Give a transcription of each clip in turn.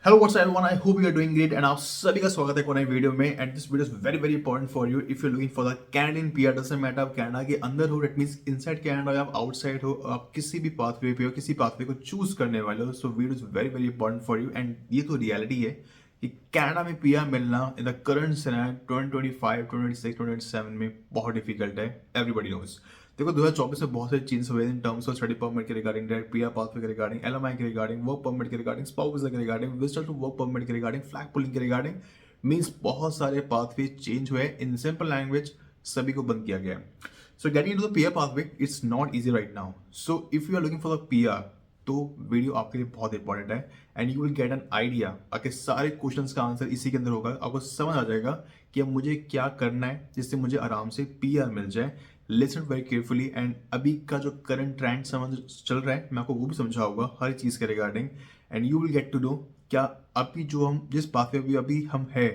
Hello what's everyone, I hope you are doing great and आप सभी का स्वागत है एक और नए वीडियो में। And this video is very very important for you if you looking for the Canadian PR. Doesn't matter आप कनाडा के अंदर हो, दैट मींस इनसाइड कनाडा या आप आउटसाइड हो, आप किसी भी पाथवे पे हो, किसी पाथवे को चूज करने वाले हो, so video is very very important for you. And ये तो रियलिटी है कि कनाडा में पीआर मिलना इन द करंट सिनेरियो 2025, 2026, 2027 में बहुत डिफिकल्ट है। Everybody knows. देखो 2024 में बहुत सारे चेंज हुए in terms of study permit के रिगार्डिंग, डायरेक्ट पीआर पाथवे के रिगार्डिंग, एलएमआई के रिगार्डिंग, वर्क परमिट के रिगार्डिंग, स्पाउस वीजा के regarding, visitor to work permit के रिगार्डिंग, फ्लैग पुलिंग के रिगार्डिंग। मींस बहुत सारे पाथवे चेंज हुए। इन सिंपल लैंग्वेज सभी को बंद किया गया है। So getting into the PR pathway it's not easy right now. So if you are looking for the PR तो वीडियो आपके लिए बहुत इंपॉर्टेंट है and you will get an idea. आपके सारे क्वेश्चंस का आंसर इसी के अंदर होगा। आपको समझ आ जाएगा कि अब मुझे क्या करना है जिससे मुझे आराम से पीआर मिल जाए। Listen very carefully. एंड अभी का जो करंट ट्रेंड समझ चल रहा है मैं आपको वो भी समझाऊंगा हर चीज़ के regarding. And you will get to know क्या अभी जो हम जिस बात पे अभी हम है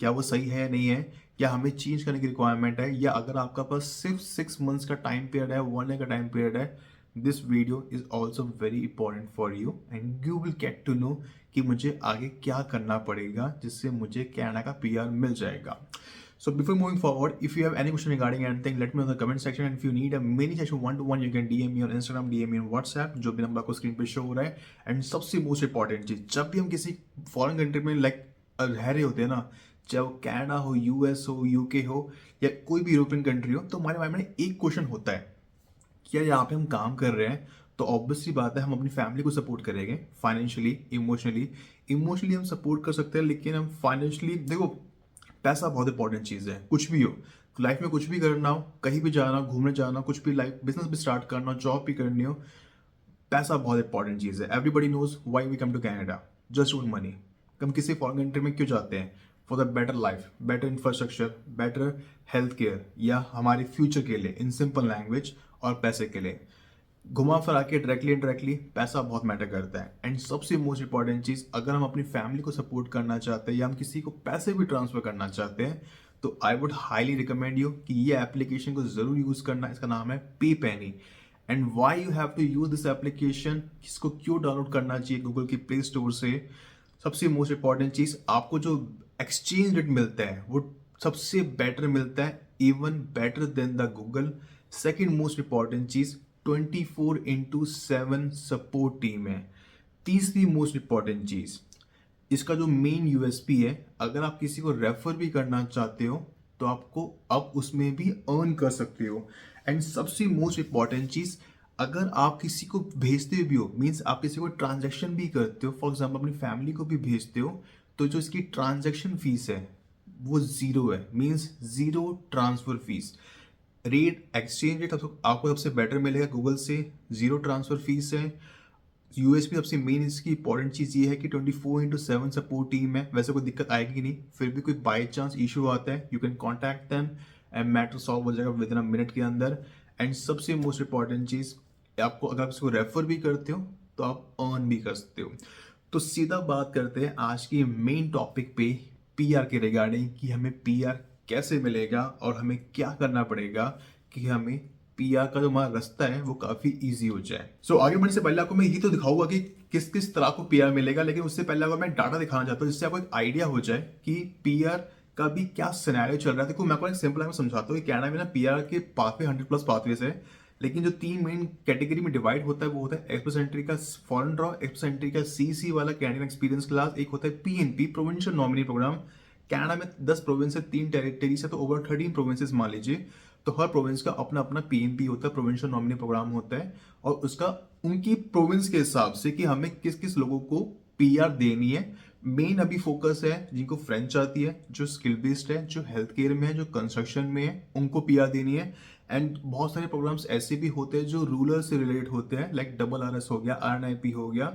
क्या वो सही है या नहीं है, या हमें चेंज करने की रिक्वायरमेंट है, या अगर आपका पास सिर्फ 6 मंथ्स का टाइम पीरियड है, 1 ईयर का टाइम पीरियड है। This video is also very important for you and you will get to know कि मुझे आगे क्या करना पड़ेगा जिससे मुझे कनाडा का पीआर मिल जाएगा। So before moving forward, if you have any question regarding anything, let me know in the comment section. And if you need a mini session one-to-one, you can DM me on Instagram, DM me on WhatsApp, जो भी number आपको screen पे show हो रहा है। And सबसे most important चीज, जब भी हम किसी फॉरेन कंट्री में रह रहे होते हैं ना, चाहे वो कैनेडा हो, यूएस हो, यूके हो, या कोई भी यूरोपियन कंट्री हो, तो हमारे माइंड में एक क्वेश्चन होता है कि यार यहाँ पे हम काम कर रहे हैं तो ऑब्वियसली बात है हम अपनी फैमिली को सपोर्ट करेंगे फाइनेंशियली, इमोशनली। इमोशनली हम सपोर्ट कर सकते हैं, लेकिन हम फाइनेंशियली देखो पैसा बहुत इंपॉर्टेंट चीज़ है। कुछ भी हो लाइफ में, कुछ भी करना हो, कहीं भी जाना, घूमने जाना, कुछ भी लाइफ बिजनेस भी स्टार्ट करना हो, जॉब भी करनी हो, पैसा बहुत इंपॉर्टेंट चीज़ है। Everybody knows why we come to Canada, just own money. हम किसी फॉरेन कंट्री में क्यों जाते हैं? For the better life, better infrastructure, better health care, या हमारे फ्यूचर के लिए, इन सिंपल लैंग्वेज, और पैसे के लिए। घुमा फिरा के डायरेक्टली इनडायरेक्टली पैसा बहुत मैटर करता है। एंड सबसे मोस्ट इंपॉर्टेंट चीज़, अगर हम अपनी फैमिली को सपोर्ट करना चाहते हैं या हम किसी को पैसे भी ट्रांसफर करना चाहते हैं, तो I would highly recommend you कि ये एप्लीकेशन को जरूर यूज करना। इसका नाम है Pay Penny. And why you have to use this application, इसको क्यों डाउनलोड करना चाहिए गूगल की प्ले स्टोर से? सबसे मोस्ट इंपॉर्टेंट चीज़, आपको जो एक्सचेंज रेट मिलता है वो सबसे बेटर मिलता है, even better than the Google. Second most important cheese, 24/7 support team है। तीसरी मोस्ट इंपॉर्टेंट चीज, इसका जो मेन यूएसपी है, अगर आप किसी को रेफर भी करना चाहते हो तो आपको अब उसमें भी अर्न कर सकते हो। एंड सबसे मोस्ट इंपॉर्टेंट चीज, अगर आप किसी को भेजते भी हो, मीन्स आप किसी को ट्रांजेक्शन भी करते हो, फॉर एग्जाम्पल अपनी फैमिली को भी भेजते हो, तो जो इसकी ट्रांजेक्शन फीस है वो जीरो है, means zero transfer fees. Rate exchange rate आपको सबसे बेटर मिलेगा गूगल से, जीरो ट्रांसफर फीस है। यूएसपी सबसे मेन इसकी इंपॉर्टेंट चीज़ ये है कि 24/7 सपोर्ट टीम है। वैसे कोई दिक्कत आएगी नहीं, फिर भी कोई बाई चांस इशू आता है you can contact them and matter solve हो जाएगा विद इन अ मिनट के अंदर। एंड सबसे मोस्ट इंपॉर्टेंट चीज़, आपको अगर आप इसको रेफर भी करते हो तो आप अर्न भी कर सकते हो। तो सीधा बात करते हैं आज की मेन टॉपिक पे, पीआर के रिगार्डिंग, कि हमें पीआर कैसे मिलेगा और हमें क्या करना पड़ेगा कि हमें पीआर का जो हमारा रास्ता है वो काफी इजी हो जाए। सो आगे बढ़ने से पहले आपको मैं यही तो दिखाऊंगा कि किस किस तरह को पीआर मिलेगा, लेकिन उससे पहले अगर मैं डाटा दिखाना चाहता हूँ जिससे आपको एक आइडिया हो जाए कि पीआर का भी क्या सिनेरियो चल रहा है। देखो मैं आपको एक सिंपल में समझाता हूँ कि कनाडा में ना पीआर के पाथवे 100+ पाथवेज है, लेकिन जो 3 मेन कैटेगरी में डिवाइड होता है वो होता है एक्सप्रेस एंट्री का फॉरेन ड्रॉ, एक्सप्रेस एंट्री का सीसी वाला कैनेडियन एक्सपीरियंस क्लास, एक होता है PNP provincial nominee program. Canada में 10 प्रोविंस है, 3 टेरिटरीज है, तो ओवर 13 प्रोविंसेस मान लीजिए। तो हर प्रोविंस का अपना अपना पीएनपी होता है, प्रोविंशियल नॉमिनी प्रोग्राम होता है, और उसका उनकी प्रोविंस के हिसाब से कि हमें किस किस लोगों को पीआर देनी है। मेन अभी फोकस है जिनको फ्रेंच आती है, जो स्किल बेस्ड है, जो हेल्थ केयर में है, जो कंस्ट्रक्शन में है, उनको पीआर देनी है। एंड बहुत सारे प्रोग्राम्स ऐसे भी होते हैं जो रूरल से रिलेट होते हैं, लाइक RRS हो गया, RNIP हो गया।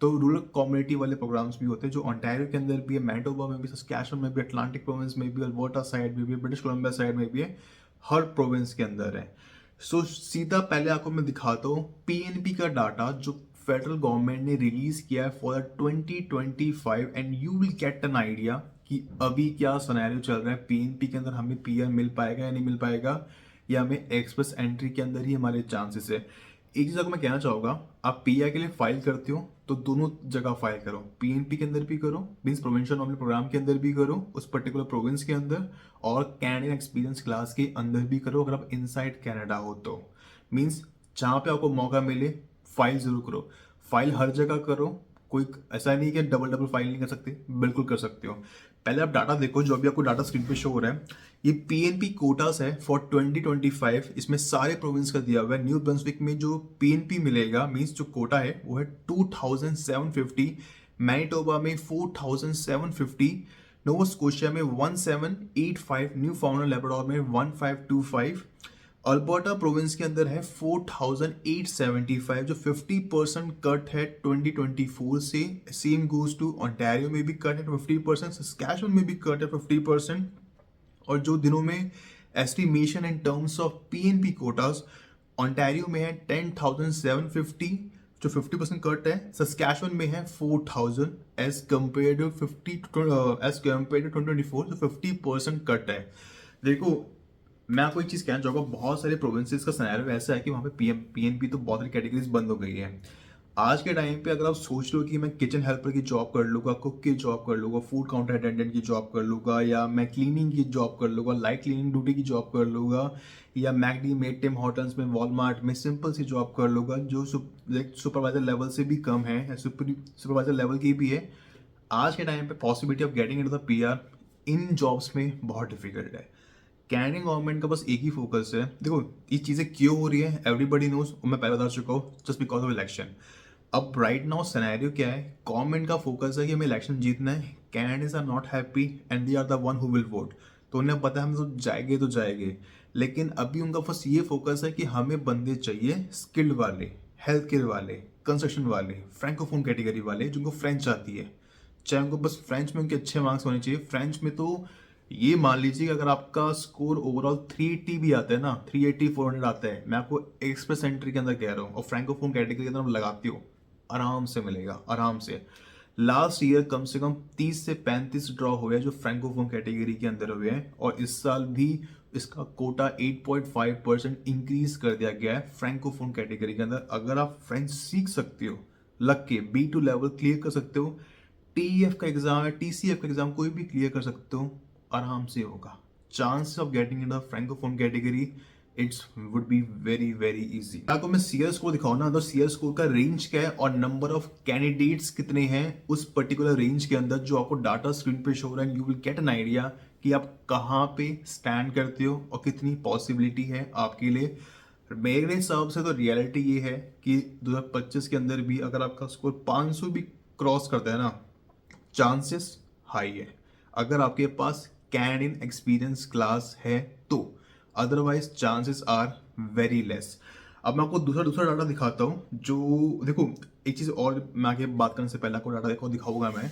तो रूरल कम्युनिटी वाले प्रोग्राम्स भी होते हैं जो ओंटारियो के अंदर भी है, मैनिटोबा में भी, सस्कैचुअन में भी, अटलांटिक प्रोविंस में भी, अल्बर्टा साइड में भी, ब्रिटिश कोलंबिया साइड में भी है, हर प्रोविंस के अंदर है। सो सीधा पहले आपको मैं दिखाता हूँ पीएनपी का डाटा जो फेडरल गवर्नमेंट ने रिलीज किया है for 2025, and you will get an idea कि अभी क्या सिनेरियो चल रहा है पीएनपी के अंदर, हमें पीआर मिल पाएगा या नहीं मिल पाएगा, या हमें एक्सप्रेस एंट्री के अंदर ही हमारे चांसेस है। एक चीज़ आपको मैं कहना चाहूँगा, आप पीआर के लिए फाइल करते हो तो दोनों जगह फाइल करो, पीएनपी के अंदर भी करो, मीन्स प्रोविंशियल नॉमिनल प्रोग्राम के अंदर भी करो उस पर्टिकुलर प्रोविंस के अंदर, और कैनेडियन एक्सपीरियंस क्लास के अंदर भी करो अगर आप इनसाइड कनाडा हो तो। मीन्स जहाँ पे आपको मौका मिले फाइल जरूर करो, फाइल हर जगह करो, कोई ऐसा नहीं कि डबल डबल फाइल नहीं कर सकते, बिल्कुल कर सकते हो। पहले आप डाटा देखो, जो अभी आपको डाटा स्क्रीन पे शो हो रहा है, ये पीएनपी कोटास है फॉर 2025। इसमें सारे प्रोविंस का दिया हुआ है। न्यू ब्रंसविक में जो पीएनपी मिलेगा, मीन्स जो कोटा है वो है 2750, मैनिटोबा में 4750, नोवा स्कोशिया में 1785, न्यू फाउंडलैंड लेब्राडोर में 1525, अल्बर्टा प्रोविंस के अंदर है 4875, जो 50% कट है 2024 से। सेम गोज टू ऑन्टारियो में भी कट है 50%, सस्कैचुअन में भी कट है 50%। और जो दिनों में estimation in terms of PNP quotas, Ontario में है 10,750, जो 50% कट है, सस्कैचुअन में है 4,000 एज कम्पेयर टू 2024, जो 50% कट है। देखो, मैं आपको एक चीज़ कहना चाहूँगा, बहुत सारे प्रोविंसेस का सिनेरियो ऐसा है कि वहाँ पे पीएनपी तो बहुत सारी कैटेगरीज बंद हो गई है। आज के टाइम पे अगर आप सोच लो कि मैं किचन हेल्पर की जॉब कर लूँगा, कुक की जॉब कर लूँगा, फूड काउंटर अटेंडेंट की जॉब कर लूँगा, या मैं क्लीनिंग की जॉब कर लूँगा, लाइट क्लीनिंग ड्यूटी की जॉब कर लूँगा, या मैकडी में, टिम हॉटल्स में, वॉलमार्ट में सिंपल सी जॉब कर लूँगा जो सुपरवाइजर लेवल से भी कम है या सुपरवाइजर लेवल की भी है, आज के टाइम पे possibility of getting into the PR in jobs में बहुत डिफिकल्ट है। कैनेडियन गवर्नमेंट का बस एक ही फोकस है। देखो, ये चीज़ें क्यों हो रही है एवरीबडी नोज, मैं पहले बता चुका हूँ, जस्ट बिकॉज ऑफ इलेक्शन। अब राइट नाउ सिनेरियो क्या है, गवर्नमेंट का फोकस है कि हमें इलेक्शन जीतना है, Canadians are not happy and they are the one who will vote. तो उन्हें पता है हम तो जाएंगे तो जाएंगे, लेकिन अभी उनका बस ये फोकस है कि हमें बंदे चाहिए स्किल्ड वाले, हेल्थ केयर वाले, कंस्ट्रक्शन वाले, फ्रैंकोफोन कैटेगरी वाले जिनको फ्रेंच आती है, चाहे उनको बस फ्रेंच में उनके अच्छे मार्क्स होने चाहिए। फ्रेंच में तो ये मान लीजिए कि अगर आपका स्कोर ओवरऑल 380 भी आता है ना, 380 400 आता है, मैं आपको एक्सप्रेस एंट्री के अंदर कह रहा हूँ, और फ्रैंकोफोन कैटेगरी के अंदर आप लगाती हो, आराम से मिलेगा, आराम से। लास्ट ईयर कम से कम 30 से 35 ड्रॉ हुए हैं जो फ्रैंकोफोन कैटेगरी के अंदर हुए हैं, और इस साल भी इसका कोटा 8.5% इंक्रीज कर दिया गया है फ्रैंकोफोन कैटेगरी के अंदर। अगर आप फ्रेंच सीख सकते हो, लग के B2 लेवल क्लियर कर सकते हो, टीईएफ का एग्जाम है, टीसीएफ का एग्जाम कोई भी क्लियर कर सकते हो, आराम से होगा। Chance of getting in the francophone category it's would be very very easy. आपको मैं सीआर स्कोर दिखाऊं ना, तो सीआर स्कोर का रेंज क्या है और नंबर ऑफ कैंडिडेट्स कितने हैं उस पर्टिकुलर रेंज के अंदर, जो आपको डाटा स्क्रीन पे शो हो रहा है, you will get an idea कि आप कहाँ पे स्टैंड करते हो और कितनी पॉसिबिलिटी है आपके लिए। मेरे हिसाब से तो रियलिटी ये है कि 2025 के अंदर भी अगर आपका स्कोर 500 भी क्रॉस करता है ना, चांसेस हाई है, अगर आपके पास कैनेडियन एक्सपीरियंस क्लास है तो। Otherwise chances are very less. अब मैं आपको दूसरा दूसरा डाटा दिखाता हूँ, जो देखो, एक चीज़ और मैं आगे बात करने से पहले आपको डाटा देखो दिखाऊंगा मैं।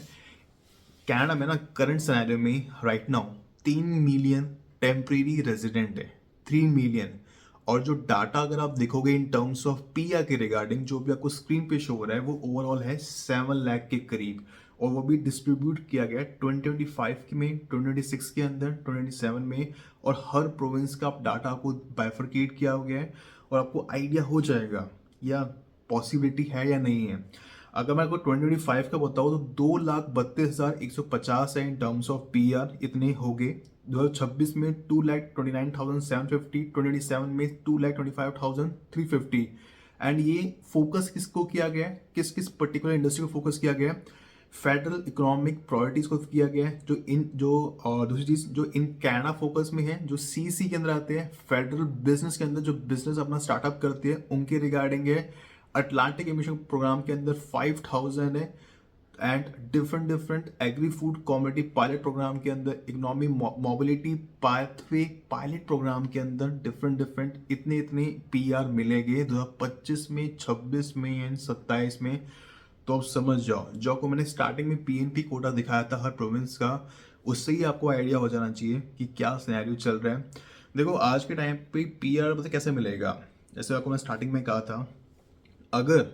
कनाडा में ना करंट सिनेरियो में right now 3 million temporary resident है, 3 मिलियन। और जो डाटा अगर आप देखोगे इन टर्म्स ऑफ पीआर के रिगार्डिंग, जो भी आपको स्क्रीन पे शो हो रहा है, वो ओवरऑल है 7 लाख के करीब, और वो भी डिस्ट्रीब्यूट किया गया है 2025 में, 2026 के अंदर, 2027 में, और हर प्रोविंस का आप डाटा आपको बाइफरकेट किया गया है, और आपको आइडिया हो जाएगा या पॉसिबिलिटी है या नहीं है। अगर मैं आपको 2025 का बताऊँ तो 2,32,150 है इन टर्म्स ऑफ पीआर, इतने हो गए। 2026 में 2,29,750, 2027 में 2,25,350। एंड ये फोकस किसको किया गया है, किस किस पर्टिकुलर इंडस्ट्री को फोकस किया गया है, फेडरल इकोनॉमिक प्रायोरिटीज को किया गया है, और दूसरी चीज जो इन कनाडा फोकस में है, जो सीसी के अंदर आते हैं, फेडरल बिजनेस के अंदर जो बिजनेस अपना स्टार्टअप करते हैं उनके रिगार्डिंग है। अटलांटिक एमिशन प्रोग्राम के अंदर 5,000 है, and different different agri food commodity pilot program के अंदर, economy mobility pathway pilot program के अंदर डिफरेंट डिफरेंट इतने इतने पीआर मिलेंगे 2025 में, 26 में एंड 27 में। तो आप समझ जाओ, जो आपको मैंने स्टार्टिंग में पीएनपी कोटा दिखाया था हर प्रोविंस का, उससे ही आपको आइडिया हो जाना चाहिए कि क्या सिनेरियो चल रहा है। देखो, आज के टाइम पे पीआर पता कैसे मिलेगा, जैसे आपको मैं स्टार्टिंग में कहा था, अगर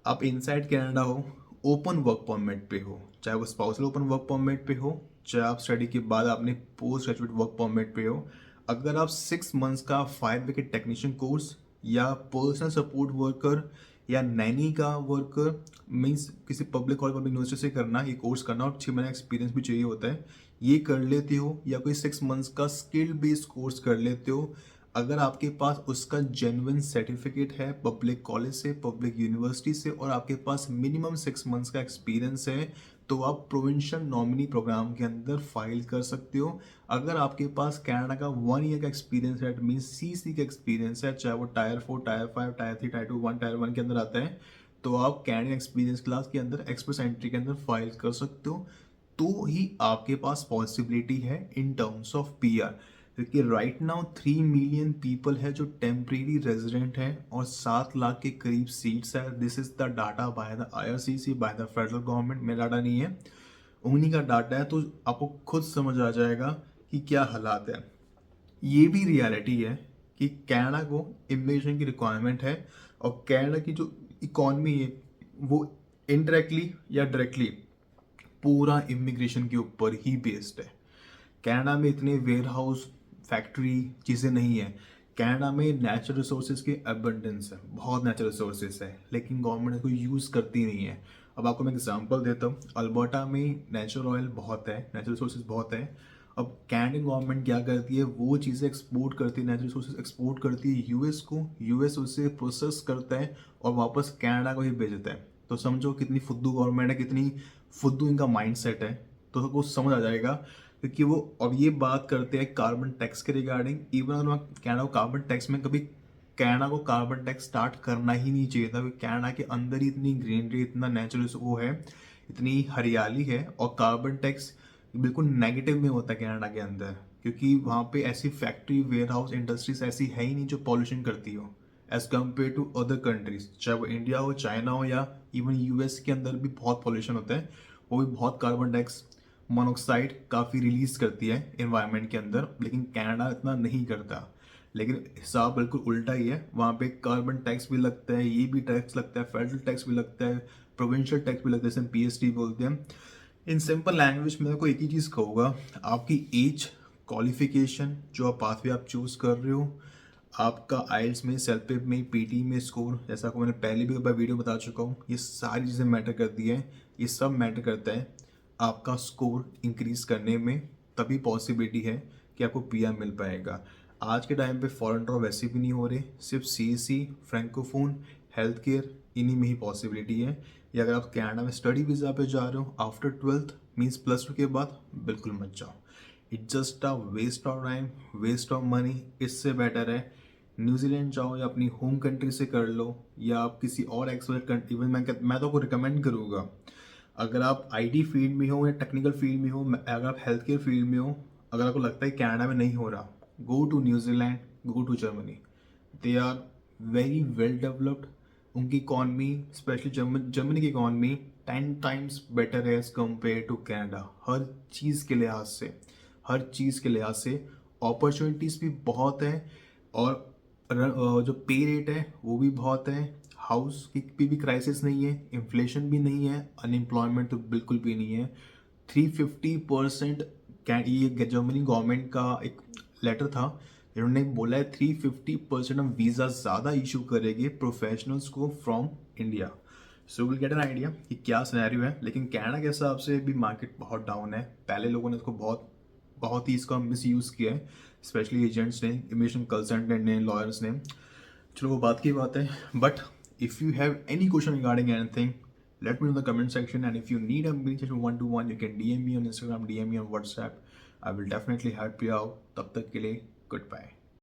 आप इनसाइड कनाडा हो, ओपन वर्क परमिट पे हो, चाहे वो स्पाउसल ओपन वर्क परमिट पे हो, चाहे आप स्टडी के बाद आपने पोस्ट ग्रेजुएट वर्क परमिट पे हो, अगर आप 6 मंथ्स का 5 विकेट टेक्नीशियन कोर्स या पर्सनल सपोर्ट वर्कर या नैनी का वर्कर, मीन्स किसी पब्लिक कॉलेज पब्लिक यूनिवर्सिटी से करना, ये कोर्स करना और 6 महीने एक्सपीरियंस भी चाहिए होता है, ये कर लेते हो, या कोई 6 मंथ्स का स्किल बेस्ड कोर्स कर लेते हो, अगर आपके पास उसका जेन्युइन सर्टिफिकेट है पब्लिक कॉलेज से, पब्लिक यूनिवर्सिटी से, और आपके पास मिनिमम 6 मंथ्स का एक्सपीरियंस है, तो आप प्रोविंशियल नॉमिनी प्रोग्राम के अंदर फाइल कर सकते हो। अगर आपके पास कनाडा का 1 ईयर का एक्सपीरियंस है, मीन CC का एक्सपीरियंस है, चाहे वो tyre 4, tyre 5, tyre 3, tyre 2, tyre 1 के अंदर आता है, तो आप कैनेडियन एक्सपीरियंस क्लास के अंदर एक्सप्रेस एंट्री के अंदर फाइल कर सकते हो, तो ही आपके पास पॉसिबिलिटी है इन टर्म्स ऑफ PR। क्योंकि राइट नाउ 3 मिलियन पीपल है जो टेम्परेरी रेजिडेंट है और 7 लाख के करीब सीट्स है। This is the data by the IRCC, by the federal government, मेरा डाटा नहीं है, उन्हीं का डाटा है, तो आपको खुद समझ आ जाएगा कि क्या हालात है। ये भी रियलिटी है कि कनाडा को इमिग्रेशन की रिक्वायरमेंट है, और कनाडा की जो इकॉनमी है वो इनडायरेक्टली या डायरेक्टली पूरा इमिग्रेशन के ऊपर ही बेस्ड है। कनाडा में इतने वेयर हाउस, फैक्ट्री चीज़ें नहीं है। कनाडा में नेचुरल रिसोर्सेज की अबंडेंस है, बहुत नेचुरल रिसोर्सेज है, लेकिन गवर्नमेंट इसको यूज़ करती नहीं है। अब आपको मैं एग्जांपल देता हूँ, अल्बर्टा में नेचुरल ऑयल बहुत है, नेचुरल रिसोर्सेज बहुत है। अब कैनेडियन गवर्नमेंट क्या करती है, वो चीज़ें एक्सपोर्ट करती है, नेचुरल रिसोर्सेज एक्सपोर्ट करती है यूएस को, यूएस उसे प्रोसेस करता है और वापस कनाडा को ही भेजता है। तो समझो कितनी फुद्दू गवर्नमेंट है, कितनी फुद्दू इनका माइंडसेट है, तो सबको समझ आ जाएगा। क्योंकि वो अब ये बात करते हैं कार्बन टैक्स के रिगार्डिंग, इवन अगर मैं कनाडा को कार्बन टैक्स में कभी कनाडा को कार्बन टैक्स स्टार्ट करना ही नहीं चाहिए था, क्योंकि कनाडा के अंदर ही इतनी ग्रीनरी, इतना नेचुरल वो है, इतनी हरियाली है, और कार्बन टैक्स बिल्कुल नेगेटिव में होता है कनाडा के अंदर, क्योंकि वहाँ पे ऐसी फैक्ट्री, वेयर हाउस, इंडस्ट्रीज ऐसी है ही नहीं जो पॉल्यूशन करती हो as compare to other countries, चाहे वो इंडिया हो, चाइना हो, या इवन US के अंदर भी बहुत पॉल्यूशन होता है, वो भी बहुत कार्बन डाइऑक्स मोनोक्साइड काफ़ी रिलीज करती है इन्वायरमेंट के अंदर, लेकिन कनाडा इतना नहीं करता। लेकिन हिसाब बिल्कुल उल्टा ही है, वहाँ पे कार्बन टैक्स भी लगता है, ये भी टैक्स लगता है, फेडरल टैक्स भी लगता है, प्रोविंशियल टैक्स भी लगता है, जैसे PST बोलते हैं। इन सिंपल लैंग्वेज में को एक ही चीज़ कहूँगा, आपकी एज, क्वालिफिकेशन, जो आप पाथवे आप चूज़ कर रहे हो, आपका आइल्स में, सेल्फ में, PT में स्कोर, जैसा को मैंने पहले भी एक बार वीडियो बता चुका हूँ, ये सारी चीज़ें मैटर करती है, ये सब मैटर करता है आपका स्कोर इंक्रीज करने में, तभी पॉसिबिलिटी है कि आपको PR मिल पाएगा। आज के टाइम पे फॉरेन ड्रॉप वैसे भी नहीं हो रहे, सिर्फ CSE, फ्रेंकोफोन, हेल्थ केयर, इन्हीं में ही पॉसिबिलिटी है। या अगर आप कनाडा में स्टडी वीज़ा पे जा रहे हो आफ्टर 12th मीन्स +2 के बाद, बिल्कुल मत जाओ। It's just a waste of time, waste of money. इससे बेटर है न्यूजीलैंड जाओ, या अपनी होम कंट्री से कर लो, या आप किसी और एक्सपर्ट कंट्री, इवन मैं तो आपको रिकमेंड करूँगा, अगर आप IT फील्ड में हो या टेक्निकल फील्ड में हो, अगर आप हेल्थ केयर फील्ड में हो, अगर आपको लगता है कनाडा में नहीं हो रहा, go to New Zealand, go to Germany. They are very well developed. उनकी इकॉनमी, स्पेशली जर्मनी की इकॉनमी 10 टाइम्स बेटर है एज कम्पेयर टू कनाडा, हर चीज़ के लिहाज से, हर चीज़ के लिहाज से। अपॉर्चुनिटीज़ भी बहुत है, और जो पे रेट है वो भी बहुत है, हाउस की भी क्राइसिस नहीं है, इन्फ्लेशन भी नहीं है, अनएम्प्लॉयमेंट तो बिल्कुल भी नहीं है। 350% ये जर्मनी गवर्नमेंट का एक लेटर था, इन्होंने बोला है 350% हम वीज़ा ज़्यादा इशू करेंगे प्रोफेशनल्स को from India. So will get an idea कि क्या सिनेरियो है। लेकिन कनाडा के हिसाब से भी मार्केट बहुत डाउन है, पहले लोगों ने इसको बहुत बहुत ही इसका मिस यूज़ किया है, स्पेशली एजेंट्स ने, इमिग्रेशन कंसल्टेंट ने, लॉयर्स ने। चलो वो बात की बात है, but if you have any question regarding anything, let me know in the comment section, and if you need a meeting session 1-to-1, you can DM me on Instagram, DM me on WhatsApp. I will definitely help you out. तब तक के लिए goodbye.